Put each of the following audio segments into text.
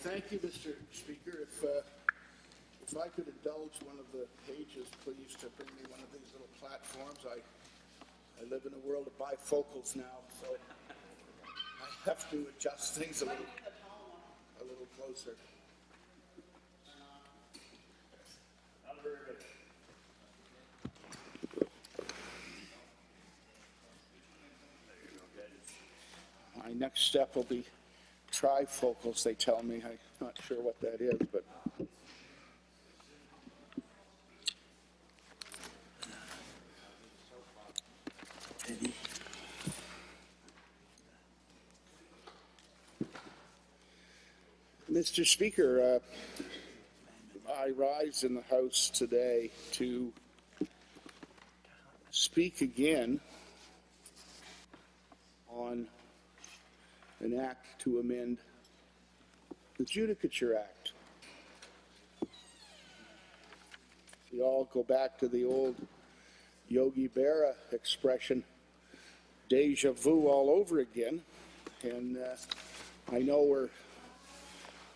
Thank you, Mr. Speaker. If I could indulge one of the pages, please, to bring me one of these little platforms. I live in a world of bifocals now, so I have to adjust things a little closer. My next step will be trifocals, they tell me. I'm not sure what that is, but Mr. Speaker, I rise in the House today to speak again on an act to amend the Judicature Act. We all go back to the old Yogi Berra expression, deja vu all over again, and I know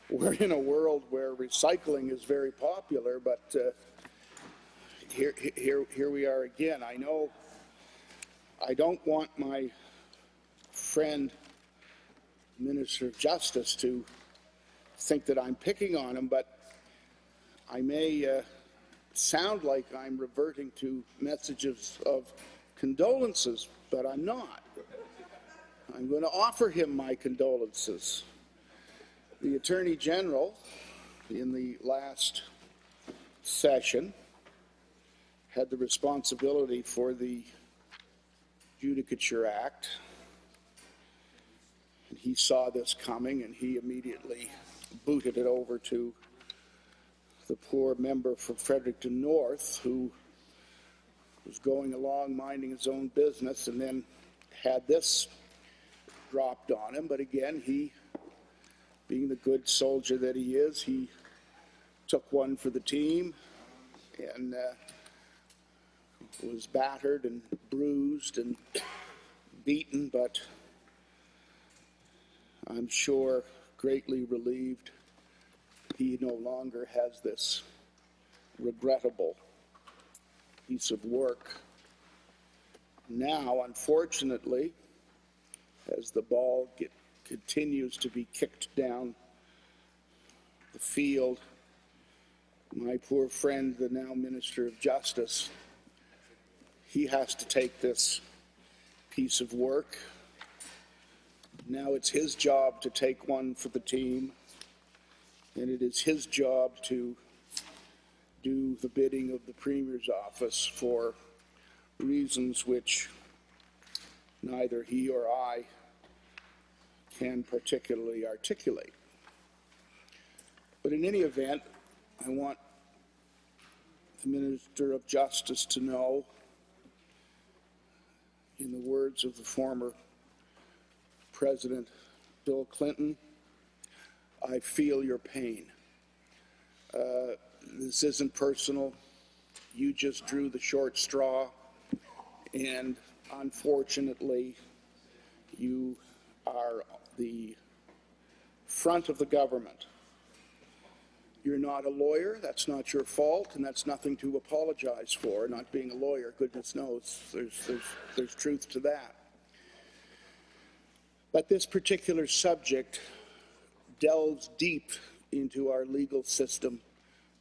we're in a world where recycling is very popular, but here we are again. I know I don't want my friend Minister of Justice to think that I'm picking on him, but I may sound like I'm reverting to messages of condolences, but I'm not. I'm going to offer him my condolences. The Attorney General, in the last session, had the responsibility for the Judicature Act. And he saw this coming, and he immediately booted it over to the poor member from Fredericton North, who was going along minding his own business, and then had this dropped on him. But again, he, being the good soldier that he is, he took one for the team and was battered and bruised and beaten, but I'm sure greatly relieved he no longer has this regrettable piece of work. Now, unfortunately, as the ball continues to be kicked down the field, my poor friend, the now Minister of Justice, he has to take this piece of work. Now it's his job to take one for the team, and it is his job to do the bidding of the Premier's office for reasons which neither he or I can particularly articulate. But in any event, I want the Minister of Justice to know, in the words of the former President Bill Clinton, I feel your pain. This isn't personal. You just drew the short straw, and unfortunately, you are the front of the government. You're not a lawyer. That's not your fault, and that's nothing to apologize for. Not being a lawyer, goodness knows, there's truth to that. But this particular subject delves deep into our legal system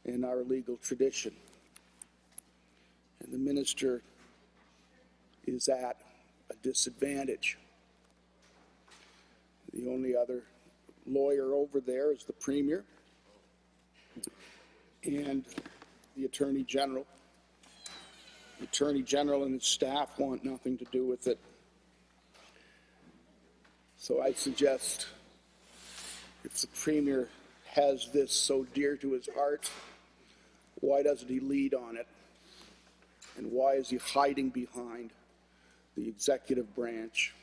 and our legal tradition. And the minister is at a disadvantage. The only other lawyer over there is the Premier and the Attorney General. The Attorney General and his staff want nothing to do with it. So I suggest, if the Premier has this so dear to his heart, why doesn't he lead on it? And why is he hiding behind the executive branch?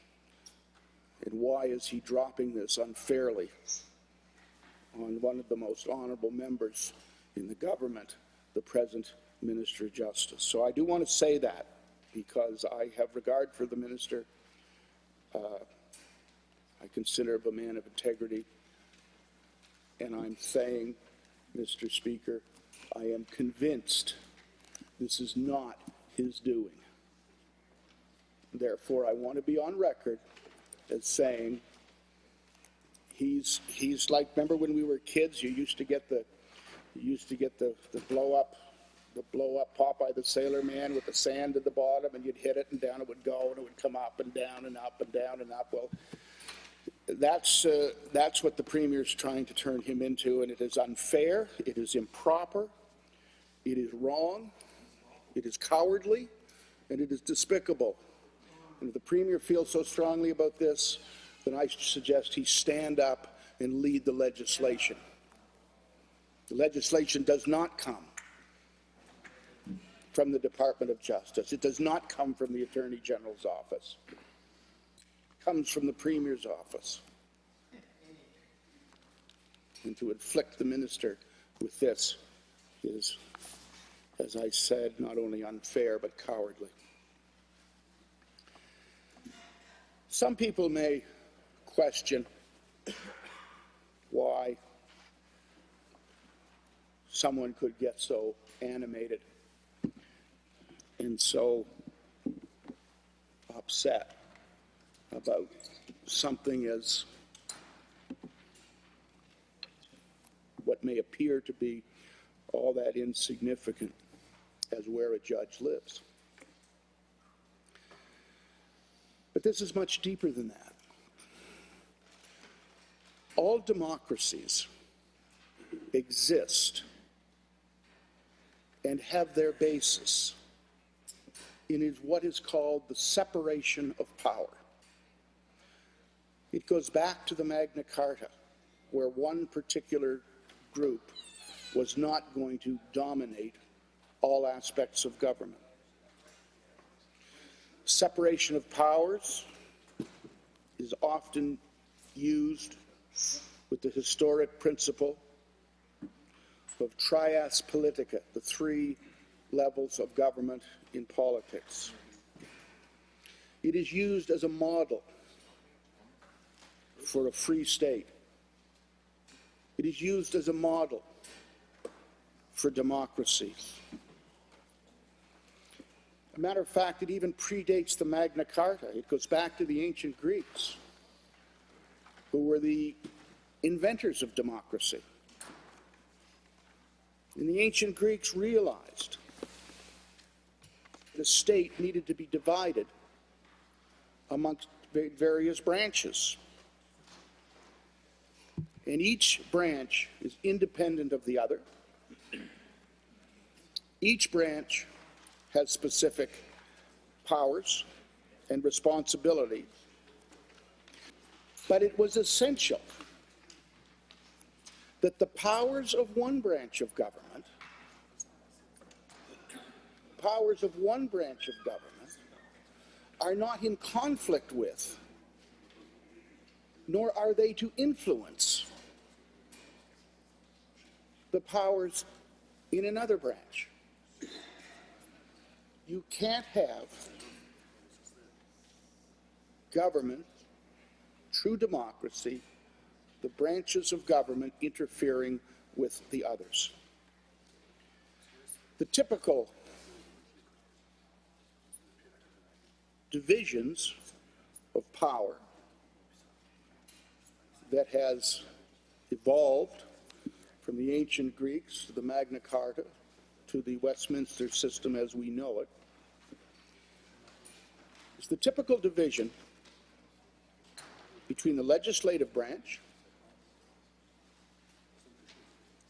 And why is he dropping this unfairly on one of the most honorable members in the government, the present Minister of Justice? So I do want to say that, because I have regard for the minister. I consider him a man of integrity. And I'm saying, Mr. Speaker, I am convinced this is not his doing. Therefore, I want to be on record as saying he's like, remember when we were kids, you used to get the blow up Popeye the Sailor Man with the sand at the bottom, and you'd hit it and down it would go, and it would come up and down and up and down and up. Well, that's what the Premier's trying to turn him into, and it is unfair, it is improper, it is wrong, it is cowardly, and it is despicable. And if the Premier feels so strongly about this, then I suggest he stand up and lead the legislation. The legislation does not come from the Department of Justice. It does not come from the Attorney General's office. It comes from the Premier's office. And to inflict the minister with this is, as I said, not only unfair but cowardly. Some people may question why someone could get so animated and so upset about something as what may appear to be all that insignificant as where a judge lives. But this is much deeper than that. All democracies exist and have their basis in what is called the separation of power. It goes back to the Magna Carta, where one particular group was not going to dominate all aspects of government. Separation of powers is often used with the historic principle of trias politica, the three levels of government in politics. It is used as a model for a free state. It is used as a model for democracy. A matter of fact, it even predates the Magna Carta. It goes back to the ancient Greeks, who were the inventors of democracy. And the ancient Greeks realized the state needed to be divided amongst various branches. And each branch is independent of the other. Each branch has specific powers and responsibilities. But it was essential that the powers of one branch of government are not in conflict with, nor are they to influence the powers in another branch. You can't have government, true democracy, the branches of government interfering with the others. The typical divisions of power that has evolved from the ancient Greeks to the Magna Carta to the Westminster system as we know it is the typical division between the legislative branch,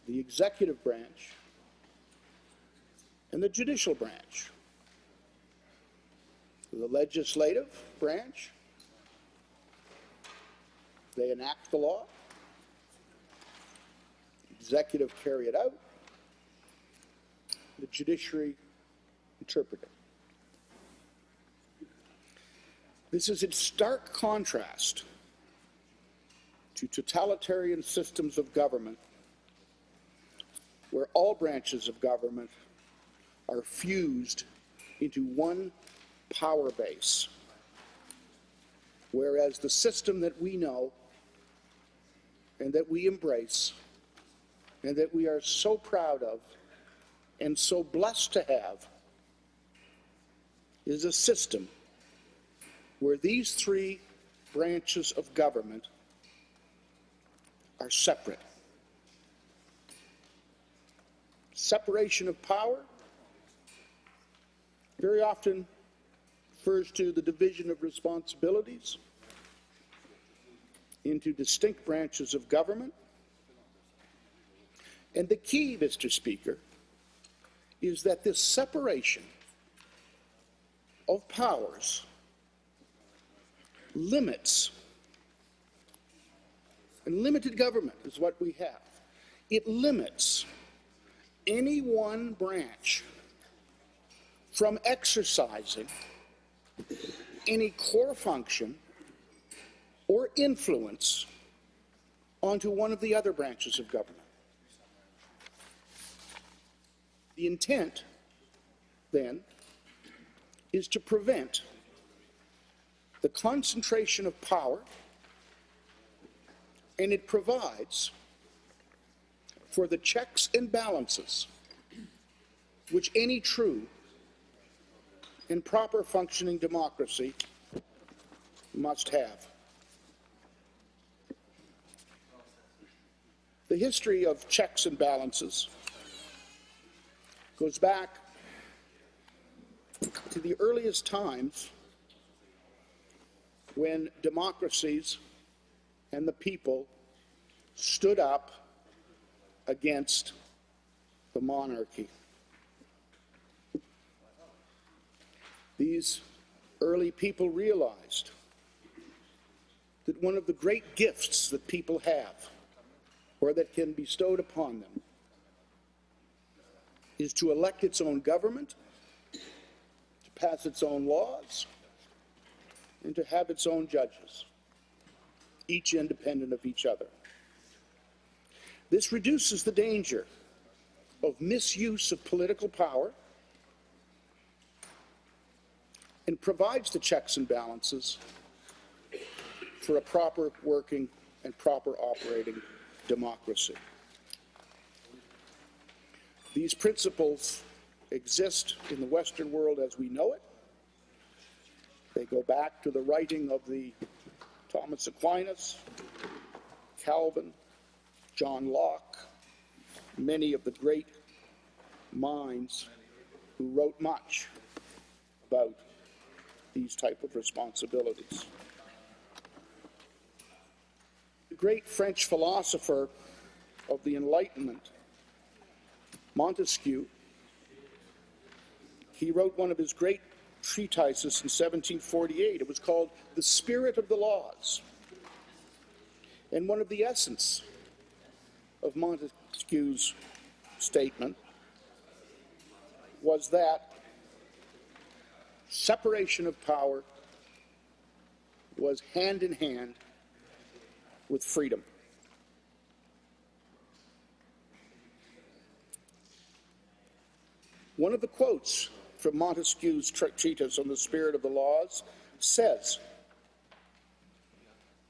the executive branch, and the judicial branch. The legislative branch, they enact the law. Executive carry it out. The judiciary interpret it. This is in stark contrast to totalitarian systems of government where all branches of government are fused into one power base, whereas the system that we know and that we embrace and that we are so proud of and so blessed to have is a system where these three branches of government are separate. Separation of power very often refers to the division of responsibilities into distinct branches of government. And the key, Mr. Speaker, is that this separation of powers limits, and limited government is what we have. It limits any one branch from exercising any core function or influence onto one of the other branches of government. The intent, then, is to prevent the concentration of power, and it provides for the checks and balances which any true and proper functioning democracy must have. The history of checks and balances goes back to the earliest times when democracies and the people stood up against the monarchy. These early people realized that one of the great gifts that people have, or that can be bestowed upon them, is to elect its own government, to pass its own laws, and to have its own judges, each independent of each other. This reduces the danger of misuse of political power and provides the checks and balances for a proper working and proper operating democracy. These principles exist in the Western world as we know it. They go back to the writing of the Thomas Aquinas, Calvin, John Locke, many of the great minds who wrote much about these type of responsibilities. The great French philosopher of the Enlightenment, Montesquieu, he wrote one of his great treatises in 1748. It was called The Spirit of the Laws. And one of the essence of Montesquieu's statement was that separation of power was hand in hand with freedom. One of the quotes from Montesquieu's treatise on the spirit of the laws says,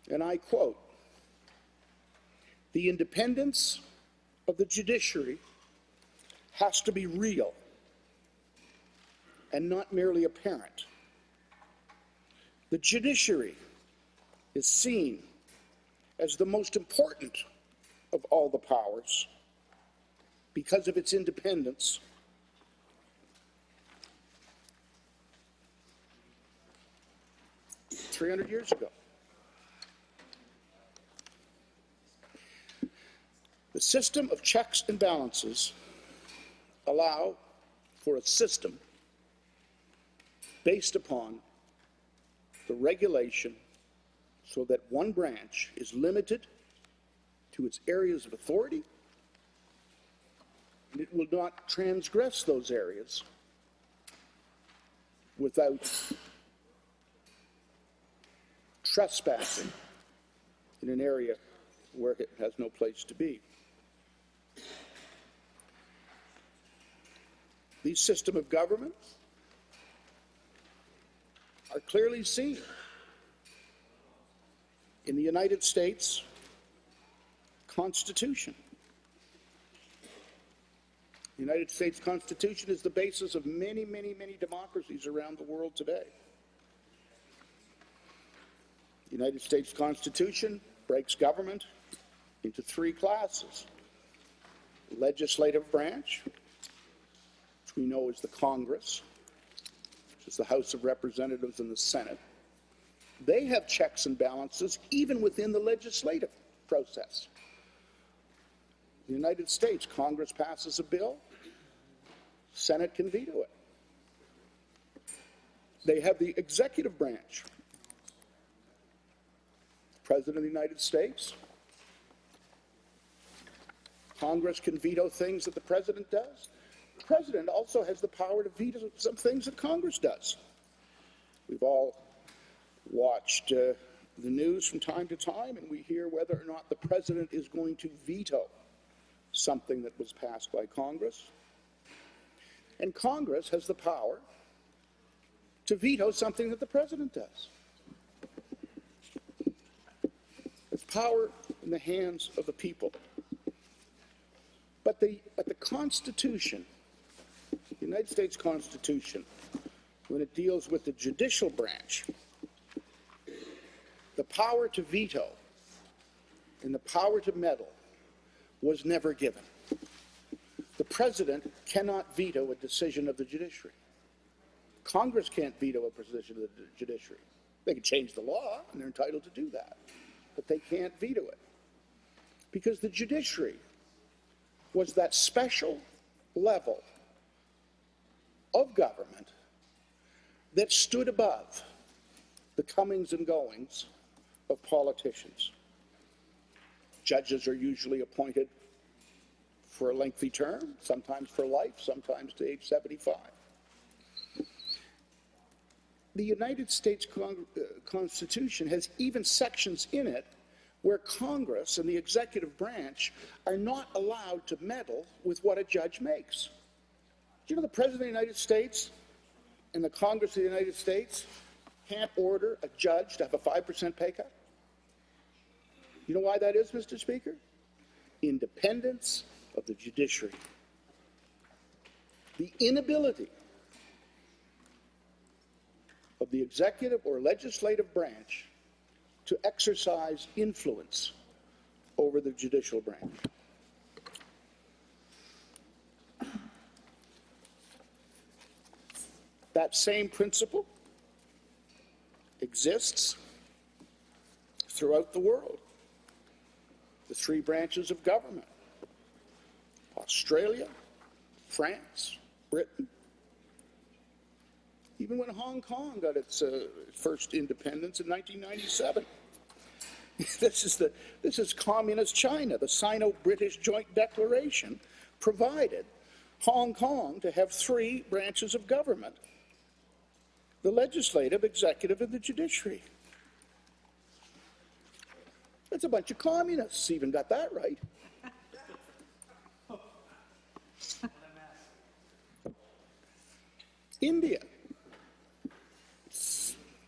and I quote, "The independence of the judiciary has to be real and not merely apparent. The judiciary is seen as the most important of all the powers because of its independence. "300 years ago. The system of checks and balances allow for a system based upon the regulation so that one branch is limited to its areas of authority, and it will not transgress those areas without trespassing in an area where it has no place to be. These systems of government are clearly seen in the United States Constitution. The United States Constitution is the basis of many, many, many democracies around the world today. The United States Constitution breaks government into three classes. Legislative branch, which we know is the Congress, which is the House of Representatives and the Senate. They have checks and balances even within the legislative process. In the United States, Congress passes a bill, Senate can veto it. They have the executive branch. President of the United States. Congress can veto things that the president does. The president also has the power to veto some things that Congress does. We've all watched the news from time to time, and we hear whether or not the president is going to veto something that was passed by Congress. And Congress has the power to veto something that the president does. It's power in the hands of the people. But the Constitution, the United States Constitution, when it deals with the judicial branch, the power to veto and the power to meddle was never given. The president cannot veto a decision of the judiciary. Congress can't veto a decision of the judiciary. They can change the law, and they're entitled to do that. But they can't veto it. Because the judiciary was that special level of government that stood above the comings and goings of politicians. Judges are usually appointed for a lengthy term, sometimes for life, sometimes to age 75. The United States Constitution has even sections in it where Congress and the executive branch are not allowed to meddle with what a judge makes. Do you know the President of the United States and the Congress of the United States can't order a judge to have a 5% pay cut? You know why that is, Mr. Speaker? Independence of the judiciary. The inability of the executive or legislative branch to exercise influence over the judicial branch. That same principle exists throughout the world. The three branches of government: Australia, France, Britain. Even when Hong Kong got its first independence in 1997. This is communist China. The Sino-British Joint Declaration provided Hong Kong to have three branches of government: the legislative, executive, and the judiciary. That's a bunch of communists even got that right. India.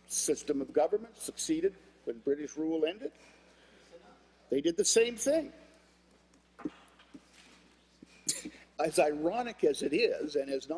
System of government succeeded when British rule ended. They did the same thing. As ironic as it is, and as